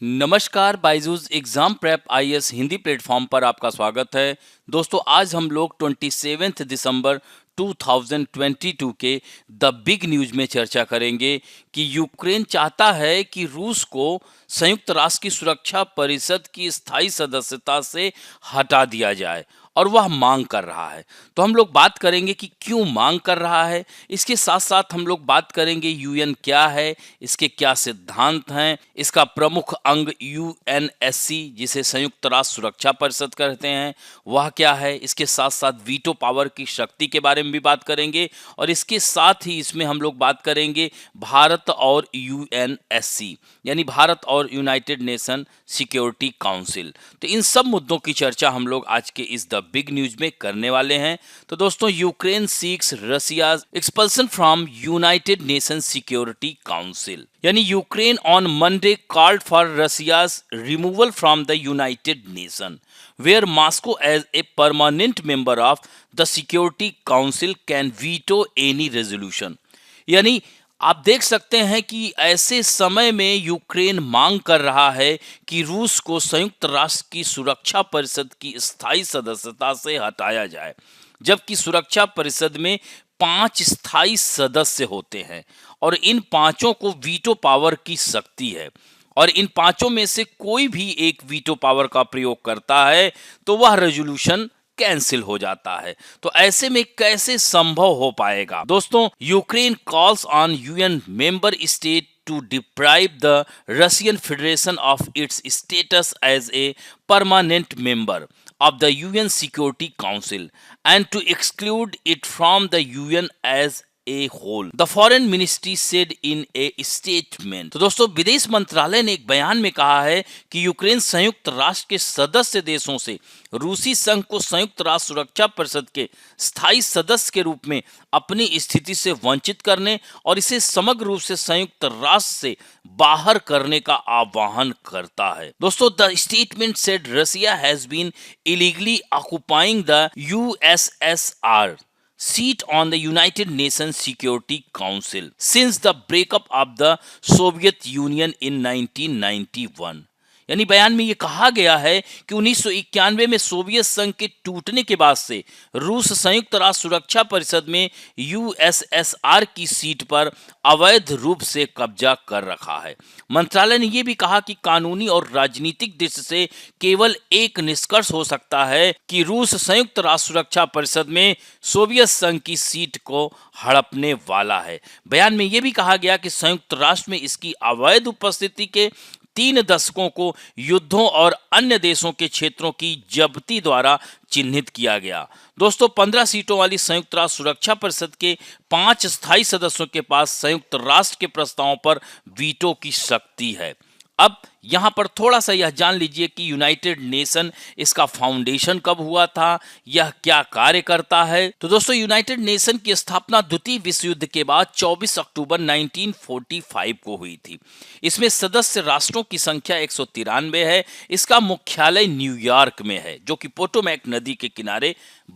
नमस्कार, Byju's exam prep IAS Hindi platform पर आपका स्वागत है। दोस्तों, आज हम लोग 27 दिसंबर 2022 के द बिग न्यूज में चर्चा करेंगे कि यूक्रेन चाहता है कि रूस को संयुक्त राष्ट्र की सुरक्षा परिषद की स्थायी सदस्यता से हटा दिया जाए और वह मांग कर रहा है। तो हम लोग बात करेंगे कि क्यों मांग कर रहा है। इसके साथ साथ हम लोग बात करेंगे यूएन क्या है, इसके क्या सिद्धांत हैं, इसका प्रमुख अंग यूएनएससी जिसे संयुक्त राष्ट्र सुरक्षा परिषद कहते हैं वह क्या है। इसके साथ साथ वीटो पावर की शक्ति के बारे में भी बात करेंगे और इसके साथ ही इसमें हम लोग बात करेंगे भारत और यूएनएससी यानी भारत और यूनाइटेड नेशन सिक्योरिटी काउंसिल। तो इन सब मुद्दों की चर्चा हम लोग आज के इस द बिग न्यूज में करने वाले हैं। तो दोस्तों, Ukraine seeks Russia's expulsion from United Nation Security Council यानी Ukraine on Monday called for Russia's removal from the United Nation where Moscow as a permanent member of the Security Council can veto any resolution। यानी आप देख सकते हैं कि ऐसे समय में यूक्रेन मांग कर रहा है कि रूस को संयुक्त राष्ट्र की सुरक्षा परिषद की स्थायी सदस्यता से हटाया जाए, जबकि सुरक्षा परिषद में 5 स्थायी सदस्य होते हैं और इन पांचों को वीटो पावर की शक्ति है और इन पांचों में से कोई भी एक वीटो पावर का प्रयोग करता है तो वह रेजोल्यूशन कैंसिल हो जाता है। तो ऐसे में कैसे संभव हो पाएगा? दोस्तों, Ukraine calls on UN member state to deprive the Russian Federation of its status as a permanent member of the UN Security Council and to exclude it from the UN as a whole, the foreign ministry said in a statement. तो दोस्तों, विदेश मंत्रालय ने एक बयान में कहा है कि यूक्रेन संयुक्त राष्ट्र के सदस्य देशों से रूसी संघ को संयुक्त राष्ट्र सुरक्षा परिषद के स्थायी सदस्य के रूप में अपनी स्थिति से वंचित करने और इसे समग्र रूप से संयुक्त राष्ट्र से बाहर करने का आह्वान करता है। दोस्तों, the statement said Russia has been illegally occupying the USSR seat on the United Nations Security Council since the breakup of the Soviet Union in 1991। यानी बयान में ये कहा गया है कि 1991 में सोवियत संघ के टूटने के बाद से रूस संयुक्त राष्ट्र सुरक्षा परिषद में यूएसएसआर की सीट पर अवैध रूप से कब्जा कर रखा है। मंत्रालय ने यह भी कहा कि कानूनी और राजनीतिक दृष्टि से केवल एक निष्कर्ष हो सकता है कि रूस संयुक्त राष्ट्र सुरक्षा परिषद में सोवियत संघ की सीट को हड़पने वाला है। बयान में यह भी कहा गया कि संयुक्त राष्ट्र में इसकी अवैध उपस्थिति के 3 दशकों को युद्धों और अन्य देशों के क्षेत्रों की जब्ती द्वारा चिन्हित किया गया। दोस्तों, 15 सीटों वाली संयुक्त राष्ट्र सुरक्षा परिषद के 5 स्थायी सदस्यों के पास संयुक्त राष्ट्र के प्रस्तावों पर वीटो की शक्ति है। अब यहाँ पर थोड़ा सा यह जान लीजिए कि यूनाइटेड नेशन इसका फाउंडेशन कब हुआ था, यह क्या कार्य करता है। तो दोस्तों, यूनाइटेड नेशन की स्थापना द्वितीय विश्व युद्ध के बाद 24 अक्टूबर 1945 को हुई थी। इसमें सदस्य राष्ट्रों की संख्या 193 है। इसका मुख्यालय न्यूयॉर्क में है, जो कि पोटोमैक नदी के किनारे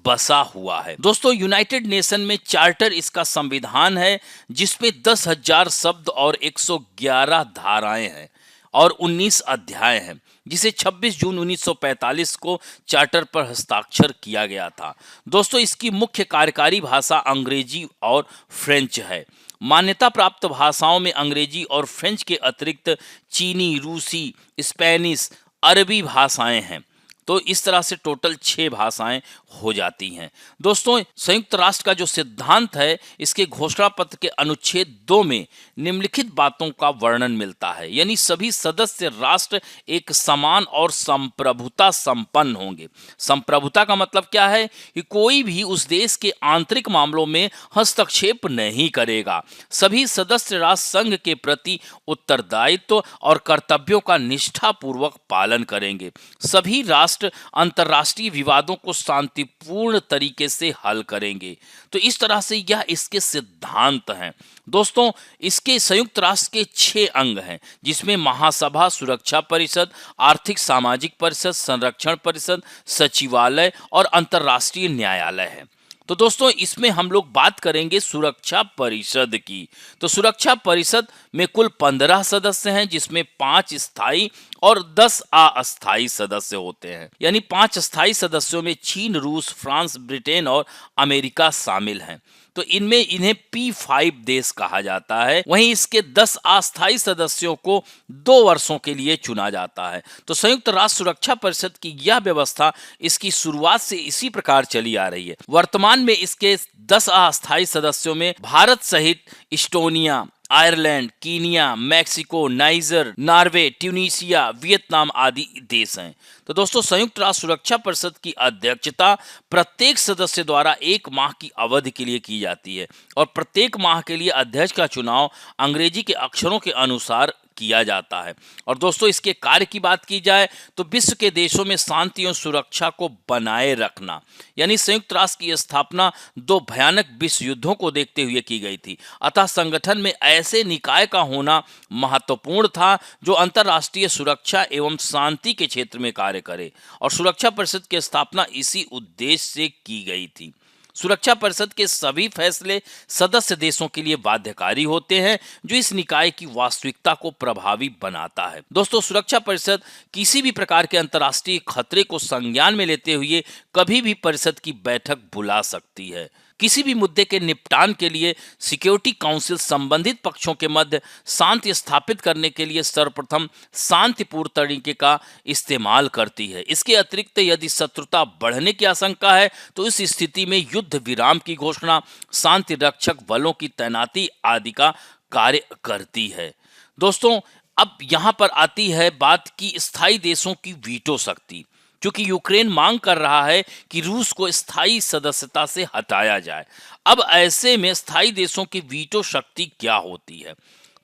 बसा हुआ है। दोस्तों, यूनाइटेड नेशन में चार्टर इसका संविधान है, जिसमें 10,000 शब्द और 111 धाराएं हैं और 19 अध्याय हैं, जिसे 26 जून 1945 को चार्टर पर हस्ताक्षर किया गया था। दोस्तों, इसकी मुख्य कार्यकारी भाषा अंग्रेजी और फ्रेंच है। मान्यता प्राप्त भाषाओं में अंग्रेजी और फ्रेंच के अतिरिक्त चीनी, रूसी, स्पेनिश, अरबी भाषाएं हैं। तो इस तरह से टोटल 6 भाषाएं हो जाती हैं। दोस्तों, संयुक्त राष्ट्र का जो सिद्धांत है, इसके घोषणा पत्र के अनुच्छेद 2 में निम्नलिखित बातों का वर्णन मिलता है, यानी सभी सदस्य राष्ट्र एक समान और संप्रभुता संपन्न होंगे। संप्रभुता का मतलब क्या है कि कोई भी उस देश के आंतरिक मामलों में हस्तक्षेप नहीं करेगा। सभी सदस्य राष्ट्र संघ के प्रति उत्तरदायित्व और कर्तव्यों का निष्ठापूर्वक पालन करेंगे। सभी राष्ट्र अंतर्राष्ट्रीय विवादों को शांतिपूर्ण तरीके से हल करेंगे। तो इस तरह से यह इसके सिद्धांत हैं। दोस्तों, इसके संयुक्त राष्ट्र के 6 अंग हैं, जिसमें महासभा, सुरक्षा परिषद, आर्थिक सामाजिक परिषद, संरक्षण परिषद, सचिवालय और अंतर्राष्ट्रीय न्यायालय है। तो दोस्तों इसमें हम लोग बात करेंगे सुरक्षा परिषद की। तो सुरक्षा परिषद में कुल 15 सदस्य हैं, जिसमें 5 स्थायी और 10 अस्थायी सदस्य होते हैं। यानी 5 स्थायी सदस्यों में चीन, रूस, फ्रांस, ब्रिटेन और अमेरिका शामिल हैं। तो इनमें इन्हें P5 देश कहा जाता है। वहीं इसके 10 अस्थायी सदस्यों को 2 वर्षों के लिए चुना जाता है। तो संयुक्त राष्ट्र सुरक्षा परिषद की यह व्यवस्था इसकी शुरुआत से इसी प्रकार चली आ रही है। वर्तमान में इसके 10 अस्थायी सदस्यों में भारत सहित Estonia, Ireland, Kenya, Mexico, niger, Norway, Tunisia, Vietnam आदि देश हैं। तो दोस्तों संयुक्त राष्ट्र सुरक्षा परिषद की अध्यक्षता प्रत्येक सदस्य द्वारा 1 माह की अवधि के लिए की जाती है और प्रत्येक माह के लिए अध्यक्ष का चुनाव अंग्रेजी के अक्षरों के अनुसार किया जाता है। और दोस्तों इसके कार्य की बात की जाए तो विश्व के देशों में शांति और सुरक्षा को बनाए रखना, यानी संयुक्त राष्ट्र की स्थापना 2 भयानक विश्व युद्धों को देखते हुए की गई थी। अतः संगठन में ऐसे निकाय का होना महत्वपूर्ण था जो अंतर्राष्ट्रीय सुरक्षा एवं शांति के क्षेत्र में कार्य करे, और सुरक्षा परिषद की स्थापना इसी उद्देश्य से की गई थी। सुरक्षा परिषद के सभी फैसले सदस्य देशों के लिए बाध्यकारी होते हैं, जो इस निकाय की वास्तविकता को प्रभावी बनाता है। दोस्तों सुरक्षा परिषद किसी भी प्रकार के अंतर्राष्ट्रीय खतरे को संज्ञान में लेते हुए कभी भी परिषद की बैठक बुला सकती है। किसी भी मुद्दे के निपटान के लिए सिक्योरिटी काउंसिल संबंधित पक्षों के मध्य शांति स्थापित करने के लिए सर्वप्रथम शांतिपूर्ण तरीके का इस्तेमाल करती है। इसके अतिरिक्त यदि शत्रुता बढ़ने की आशंका है तो इस स्थिति में युद्ध विराम की घोषणा, शांति रक्षक बलों की तैनाती आदि का कार्य करती है। दोस्तों अब यहाँ पर आती है बात की स्थायी देशों की वीटो शक्ति। क्योंकि यूक्रेन मांग कर रहा है कि रूस को स्थायी सदस्यता से हटाया जाए। अब ऐसे में स्थायी देशों की वीटो शक्ति क्या होती है?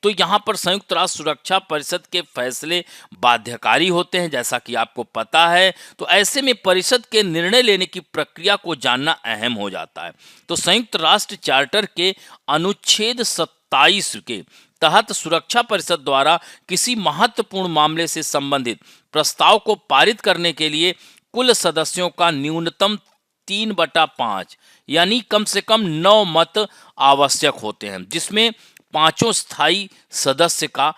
तो यहाँ पर संयुक्त राष्ट्र सुरक्षा परिषद के फैसले बाध्यकारी होते हैं, जैसा कि आपको पता है। तो ऐसे में परिषद के निर्णय लेने की प्रक्रिया को जानना अहम हो जाता है। तो संयुक्त राष्ट्र चार्टर के अनुच्छेद 27 के तहत सुरक्षा परिषद द्वारा किसी महत्वपूर्ण मामले से संबंधित प्रस्ताव को पारित करने के लिए कुल सदस्यों का न्यूनतम 3/5 यानी कम से कम 9 मत आवश्यक होते हैं, जिसमें 5 स्थायी सदस्य का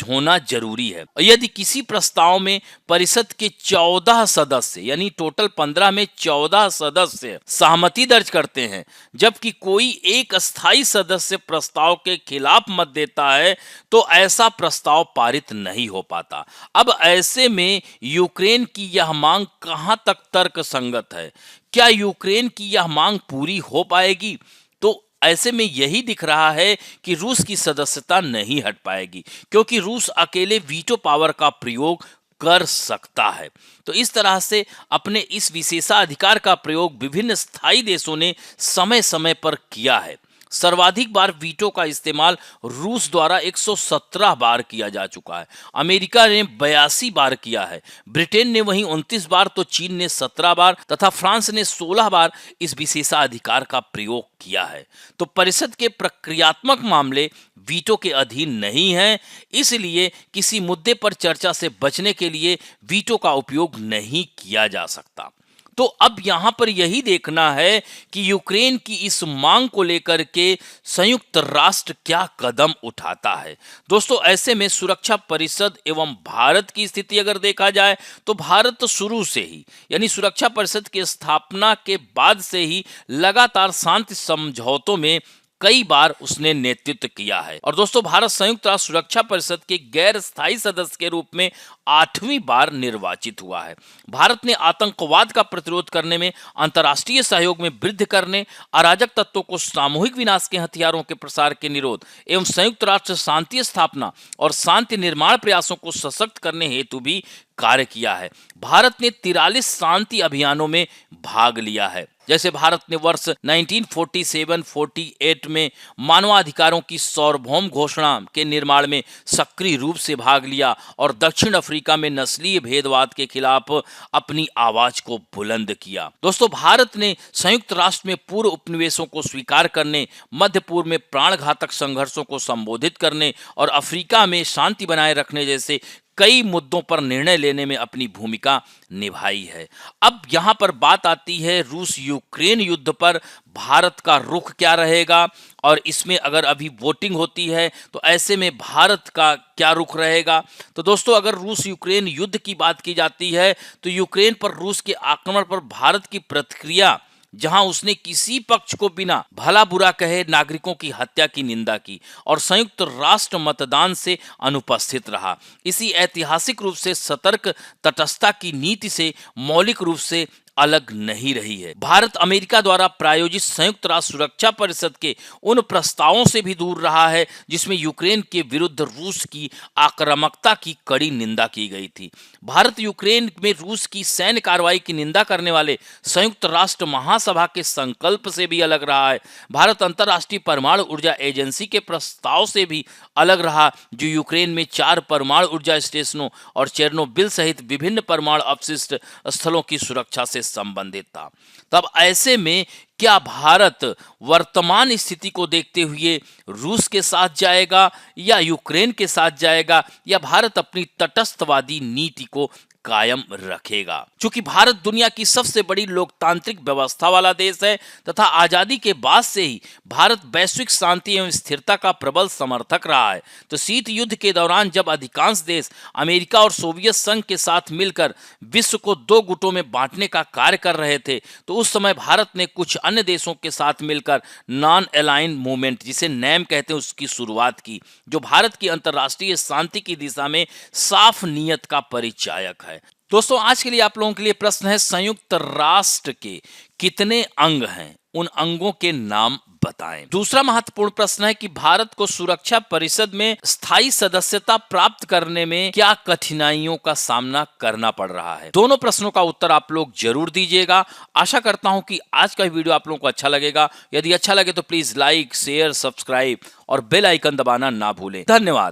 होना जरूरी है। यदि किसी प्रस्ताव में परिषद के 14 सदस्य यानी टोटल 15 में 14 सदस्य सहमति दर्ज करते हैं, जबकि कोई एक अस्थायी सदस्य प्रस्ताव के खिलाफ मत देता है, तो ऐसा प्रस्ताव पारित नहीं हो पाता। अब ऐसे में यूक्रेन की यह मांग कहां तक तर्कसंगत है? क्या यूक्रेन की यह मांग पूरी हो पाएगी? तो ऐसे में यही दिख रहा है कि रूस की सदस्यता नहीं हट पाएगी, क्योंकि रूस अकेले वीटो पावर का प्रयोग कर सकता है। तो इस तरह से अपने इस विशेषाधिकार का प्रयोग विभिन्न स्थायी देशों ने समय समय पर किया है। सर्वाधिक बार वीटो का इस्तेमाल रूस द्वारा 117 बार किया जा चुका है। अमेरिका ने 82 बार किया है, ब्रिटेन ने वहीं 29 बार, तो चीन ने 17 बार तथा फ्रांस ने 16 बार इस विशेषाधिकार का प्रयोग किया है। तो परिषद के प्रक्रियात्मक मामले वीटो के अधीन नहीं हैं, इसलिए किसी मुद्दे पर चर्चा से बचने के लिए वीटो का उपयोग नहीं किया जा सकता। तो अब यहां पर यही देखना है कि यूक्रेन की इस मांग को लेकर के संयुक्त राष्ट्र क्या कदम उठाता है। दोस्तों ऐसे में सुरक्षा परिषद एवं भारत की स्थिति अगर देखा जाए तो भारत तो शुरू से ही यानी सुरक्षा परिषद की स्थापना के बाद से ही लगातार शांति समझौतों में कई बार उसने नेतृत्व किया है। और दोस्तों भारत संयुक्त राष्ट्र सुरक्षा परिषद के गैर स्थायी सदस्य के रूप में 8वीं बार निर्वाचित हुआ है। भारत ने आतंकवाद का प्रतिरोध करने में, अंतर्राष्ट्रीय सहयोग में वृद्धि करने, अराजक तत्वों को सामूहिक विनाश के हथियारों के प्रसार के निरोध एवं संयुक्त राष्ट्र शांति स्थापना और शांति निर्माण प्रयासों को सशक्त करने हेतु भी कार्य किया है। भारत ने 43 शांति अभियानों में भाग लिया है। जैसे भारत ने वर्ष 1947-48 में मानवाधिकारों की सार्वभौम घोषणा के निर्माण में सक्रिय रूप से भाग लिया और दक्षिण अफ्रीका में नस्लीय भेदभाव के खिलाफ अपनी आवाज को बुलंद किया। दोस्तों भारत ने संयुक्त राष्ट्र में पूर्व उपनिवेशों को स्वीकार करने, मध्य पूर्व में प्राणघातक संघर्षों को संबोधित करने और अफ्रीका में शांति बनाए रखने जैसे कई मुद्दों पर निर्णय लेने में अपनी भूमिका निभाई है। अब यहाँ पर बात आती है रूस यूक्रेन युद्ध पर भारत का रुख क्या रहेगा, और इसमें अगर अभी वोटिंग होती है तो ऐसे में भारत का क्या रुख रहेगा। तो दोस्तों, अगर रूस यूक्रेन युद्ध की बात की जाती है तो यूक्रेन पर रूस के आक्रमण पर भारत की प्रतिक्रिया, जहां उसने किसी पक्ष को बिना भला बुरा कहे नागरिकों की हत्या की निंदा की और संयुक्त राष्ट्र मतदान से अनुपस्थित रहा, इसी ऐतिहासिक रूप से सतर्क तटस्थता की नीति से मौलिक रूप से अलग नहीं रही है। भारत अमेरिका द्वारा प्रायोजित संयुक्त राष्ट्र सुरक्षा परिषद के उन प्रस्तावों से भी दूर रहा है जिसमें यूक्रेन के विरुद्ध रूस की आक्रामकता की कड़ी निंदा की गई थी। भारत यूक्रेन में रूस की सैन्य कार्रवाई की निंदा करने वाले संयुक्त राष्ट्र महासभा के संकल्प से भी अलग रहा है। भारत अंतर्राष्ट्रीय परमाणु ऊर्जा एजेंसी के प्रस्ताव से भी अलग रहा, जो यूक्रेन में 4 परमाणु ऊर्जा स्टेशनों और चेरनोबिल सहित विभिन्न परमाणु अपशिष्ट स्थलों की सुरक्षा से संबंधित था। तब ऐसे में क्या भारत वर्तमान स्थिति को देखते हुए रूस के साथ जाएगा या यूक्रेन के साथ जाएगा, या भारत अपनी तटस्थवादी नीति को कायम रखेगा? चूंकि भारत दुनिया की सबसे बड़ी लोकतांत्रिक व्यवस्था वाला देश है तथा आजादी के बाद से ही भारत वैश्विक शांति एवं स्थिरता का प्रबल समर्थक रहा है, तो शीत युद्ध के दौरान जब अधिकांश देश अमेरिका और सोवियत संघ के साथ मिलकर विश्व को 2 गुटों में बांटने का कार्य कर रहे थे, तो उस समय भारत ने कुछ अन्य देशों के साथ मिलकर नॉन अलाइंड मूवमेंट, जिसे नैम कहते हैं, उसकी शुरुआत की, जो भारत की अंतर्राष्ट्रीय शांति की दिशा में साफ नीयत का परिचायक है। दोस्तों, आज के लिए आप लोगों के लिए प्रश्न है, संयुक्त राष्ट्र के कितने अंग हैं? उन अंगों के नाम बताएं। दूसरा महत्वपूर्ण प्रश्न है कि भारत को सुरक्षा परिषद में स्थायी सदस्यता प्राप्त करने में क्या कठिनाइयों का सामना करना पड़ रहा है? दोनों प्रश्नों का उत्तर आप लोग जरूर दीजिएगा। आशा करता हूं कि आज का वीडियो आप लोगों को अच्छा लगेगा। यदि अच्छा लगे तो प्लीज लाइक, शेयर, सब्सक्राइब और बेल आइकन दबाना ना भूलें। धन्यवाद।